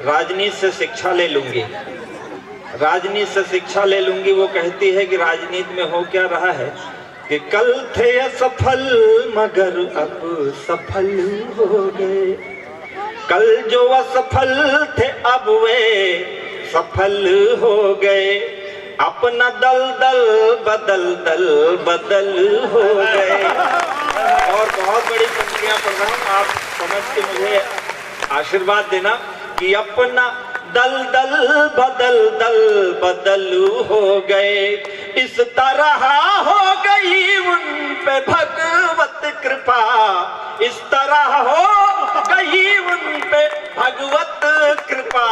राजनीति से शिक्षा ले लूंगी, राजनीति से शिक्षा ले लूंगी। वो कहती है कि राजनीति में हो क्या रहा है कि कल थे असफल मगर अब सफल हो गए, कल जो असफल थे अब वे सफल हो गए, अपना दल दल बदल दल बदल हो गए। और बहुत बड़ी पंक्तियां पढ़ रहा हूं, आप समझ के मुझे आशीर्वाद देना कि अपना दल दल बदल दल बदल हो गए, इस तरह हो गई उन पे भगवत कृपा, इस तरह हो गई उन पे भगवत कृपा,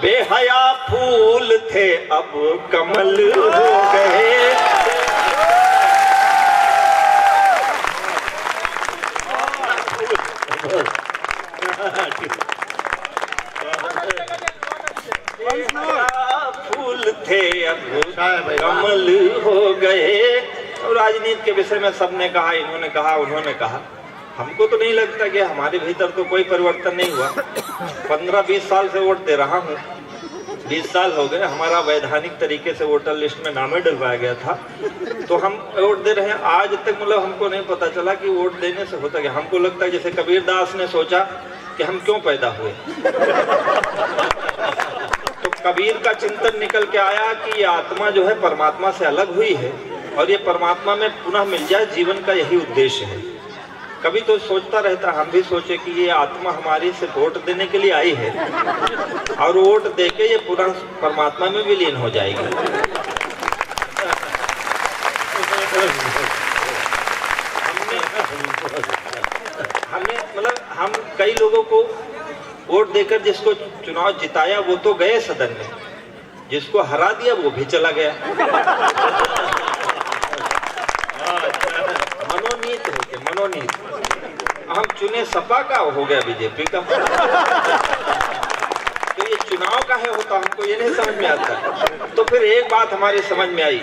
बेहया फूल थे अब कमल हो गए। फूल थे अब कमल हो गए। तो राजनीति के विषय में सबने कहा, इन्होंने कहा, उन्होंने कहा। हमको तो नहीं लगता कि हमारे भीतर तो कोई परिवर्तन नहीं हुआ। 15-20 साल से वोट दे रहा हूँ, 20 साल हो गए। हमारा वैधानिक तरीके से वोटर लिस्ट में नाम डलवाया गया था, तो हम वोट दे रहे हैं। आज तक मतलब हमको नहीं पता चला कि वोट देने से होता क्या। हमको लगता है जैसे कबीर दास ने सोचा कि हम क्यों पैदा हुए, तो कबीर का चिंतन निकल के आया कि ये आत्मा जो है परमात्मा से अलग हुई है और ये परमात्मा में पुनः मिल जाए, जीवन का यही उद्देश्य है। कभी तो सोचता रहता, हम भी सोचे कि ये आत्मा हमारी से वोट देने के लिए आई है और वोट देके ये पुनः परमात्मा में विलीन हो जाएगी। हमने मतलब हम कई लोगों को वोट देकर जिसको चुनाव जिताया वो तो गए सदन में, जिसको हरा दिया वो भी चला गया। मनोनीत है कि मनोनीत, हम चुने सपा का, हो गया बीजेपी का। तो ये चुनाव का है होता, हमको ये नहीं समझ में आता। तो फिर एक बात हमारी समझ में आई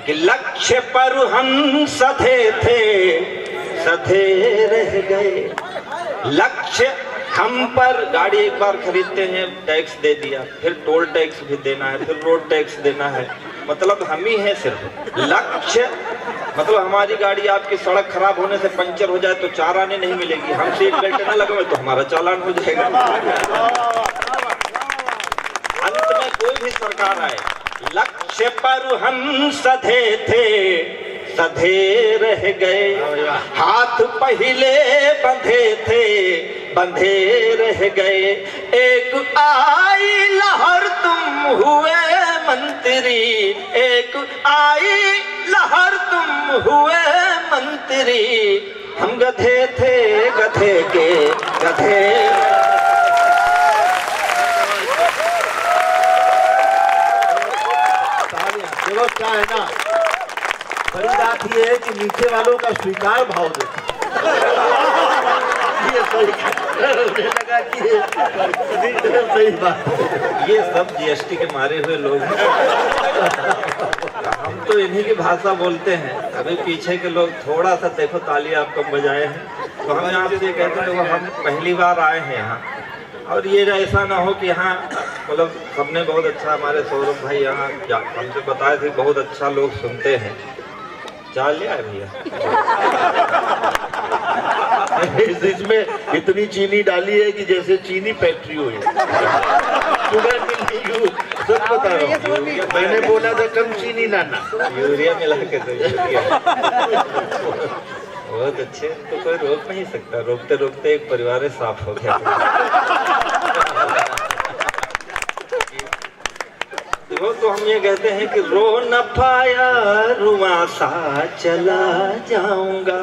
कि लक्ष्य पर हम सधे थे, सधे रह गए। लक्ष्य हम पर, गाड़ी एक बार खरीदते हैं टैक्स दे दिया, फिर टोल टैक्स भी देना है, फिर रोड टैक्स देना है, मतलब हम ही है सिर्फ। लक्ष्य मतलब हमारी गाड़ी आपकी सड़क खराब होने से पंचर हो जाए तो 4 आने नहीं मिलेगी, हम सीट बेल्ट न लगवाए तो हमारा चालान हो जाएगा। अंत में कोई भी सरकार आए, लक्ष्य पर हम सधे थे, सधे रह गए। हाथ पहले बंधे थे, बंधे रह गए। एक आई लहर तुम हुए मंत्री, एक आई लहर तुम हुए मंत्री। हम गधे थे, गधे के गधे। देखो क्या है ना, बड़ी बात ये है कि नीचे वालों का स्वीकार भाव दे। ये लगा कि सही बात। ये सब जीएसटी के मारे हुए लोग हैं। हम तो इन्हीं की भाषा बोलते हैं। अभी पीछे के लोग थोड़ा सा देखो, ताली आप कम बजाए हैं, तो हम यहाँ से कहते हैं वो हम पहली बार आए हैं यहाँ। और ये ऐसा ना हो कि यहाँ मतलब सबने बहुत अच्छा, हमारे सौरभ भाई यहाँ हमसे बताए थे बहुत अच्छा लोग सुनते हैं। चाल लिया है भैया, इसमें इतनी चीनी डाली है कि जैसे चीनी फैक्ट्री हुई। शुगर मिल, सब बता रहा हूँ, मैंने बोला था कम चीनी लाना, यूरिया मिला के दो, यूरिया। बहुत अच्छे, तो कोई रोक नहीं सकता। रोकते रोकते एक परिवार साफ हो गया। तो हम ये कहते हैं कि रो न पाया रुआ सा चला जाऊंगा।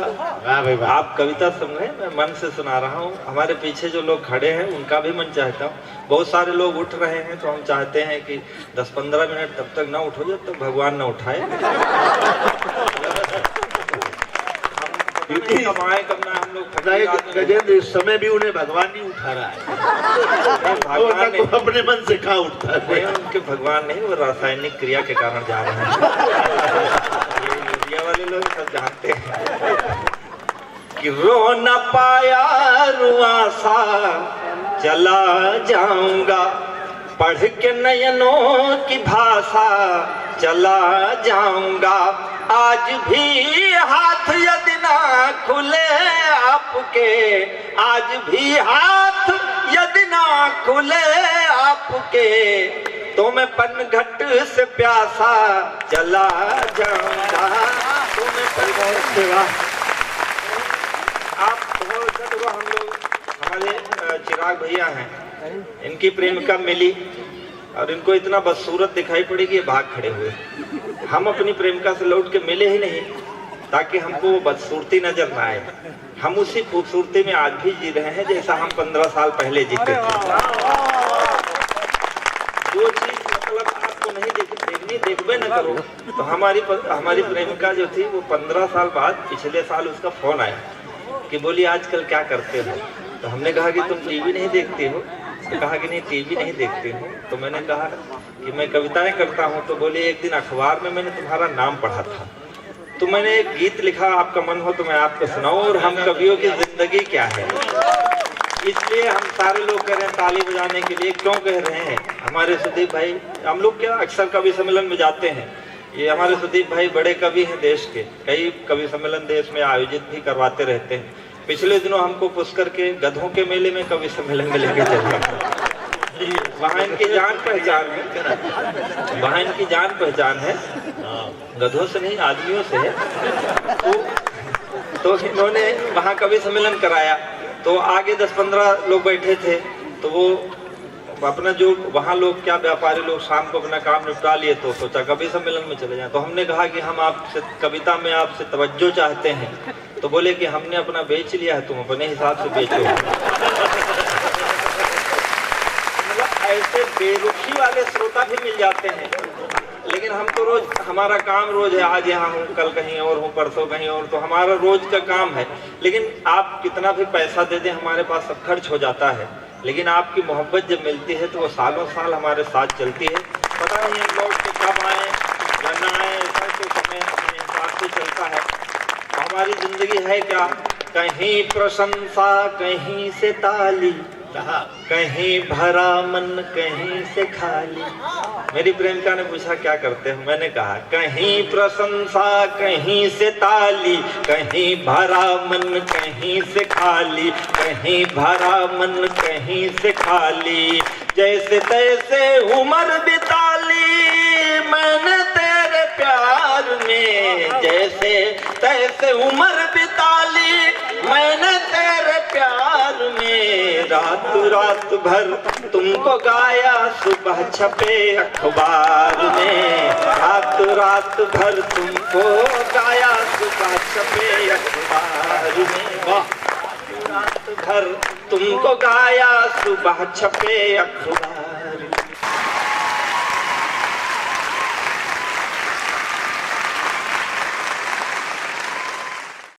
आप कविता सुन रहे हैं, मैं मन से सुना रहा हूँ। हमारे पीछे जो लोग खड़े हैं उनका भी मन चाहता हूँ। बहुत सारे लोग उठ रहे हैं, तो हम चाहते हैं कि 10-15 मिनट तब तक ना उठो जब तक भगवान ना उठाए। कमाए करना हम लोग गजेंद्र, इस समय भी उन्हें भगवान नहीं उठा रहा है। भगवान तो अपने मन से कहाँ उठता है। उनके भगवान नहीं, वो रासायनिक क्रिया के कारण जा रहे हैं। ये मीडिया वाले लोग सब जानते हैं कि रो न पाया रुआ सा चला जाऊंगा, पढ़ के नयनों की भाषा चला जाऊंगा। आज भी हाथ यदि ना खुले आपके, आज भी हाथ यदि ना खुले आपके, तो मैं पनघट से प्यासा चला जाऊंगा। तो मैं पनघट से आप वो हम लोग, हमारे चिराग भैया हैं, इनकी प्रेमिका मिली और इनको इतना बदसूरत दिखाई पड़ी कि ये भाग खड़े हुए। हम अपनी प्रेमिका से लौट के मिले ही नहीं ताकि हमको वो बदसूरती नजर ना आए। हम उसी खूबसूरती में आज भी जी रहे हैं जैसा हम 15 साल पहले जीते थे। जो चीज मतलब आपको नहीं देखनी, देखबे न करो। तो हमारी प्रेमिका जो थी वो 15 साल बाद पिछले साल उसका फोन आया कि बोली आजकल क्या करते हो। तो हमने कहा कि तुम टीवी नहीं देखती हो। तो कहा कि नहीं टीवी नहीं देखती हूँ। तो मैंने कहा कि मैं कविताएं करता हूँ। तो बोली एक दिन अखबार में मैंने तुम्हारा नाम पढ़ा था, तो मैंने एक गीत लिखा, आपका मन हो तो मैं आपको सुनाऊं। और हम कवियों की जिंदगी क्या है, इसलिए हम सारे लोग कह रहे हैं ताली बजाने के लिए। क्यों कह रहे हैं, हमारे सुदीप भाई, हम लोग क्या अक्सर कवि सम्मेलन में जाते हैं। ये हमारे सुदीप भाई बड़े कवि हैं देश के, कई कवि सम्मेलन देश में आयोजित भी करवाते रहते हैं। पिछले दिनों हमको पुष्कर के गधों के मेले में कवि सम्मेलन में लेके चले। वहाँ इनकी जान पहचान है, वहाँ इनकी जान पहचान है, गधों से नहीं आदमियों से है। तो इन्होंने वहाँ कवि सम्मेलन कराया। तो आगे 10-15 लोग बैठे थे। तो वो अपना जो वहाँ लोग क्या व्यापारी लोग शाम को अपना काम निपटा लिए, तो सोचा कवि सम्मेलन में चले जाएं। तो हमने कहा कि हम आपसे कविता में आपसे तवज्जो चाहते हैं। तो बोले कि हमने अपना बेच लिया है, तुम अपने हिसाब से बेचो। मतलब ऐसे बेरुखी वाले श्रोता भी मिल जाते हैं। लेकिन हम तो रोज, हमारा काम रोज है, आज यहाँ हूँ, कल कहीं और हूँ, परसों कहीं और, तो हमारा रोज का काम है। लेकिन आप कितना भी पैसा दे दें, हमारे पास सब खर्च हो जाता है। लेकिन आपकी मोहब्बत जब मिलती है तो वो सालों साल हमारे साथ चलती है। पता नहीं हम लौट के कब आए या ना आए, ऐसा तो समय अपने हिसाब से चलता है। हमारी जिंदगी है क्या, कहीं प्रशंसा कहीं से ताली, कहीं भरा मन कहीं से खाली। मेरी प्रेमिका ने पूछा क्या करते हो, मैंने कहा कहीं प्रशंसा कहीं से ताली, कहीं भरा मन कहीं से खाली, कहीं भरा मन कहीं से खाली। जैसे तैसे उम्र बिताली मैंने तेरे प्यार में, जैसे तैसे उम्र बिताली मैंने तेरे प्यार में। रात रात भर तुमको गाया सुबह छपे अखबार में, रात रात भर तुमको गाया सुबह छपे अखबार में। रात भर तुमको गाया सुबह छपे अखबार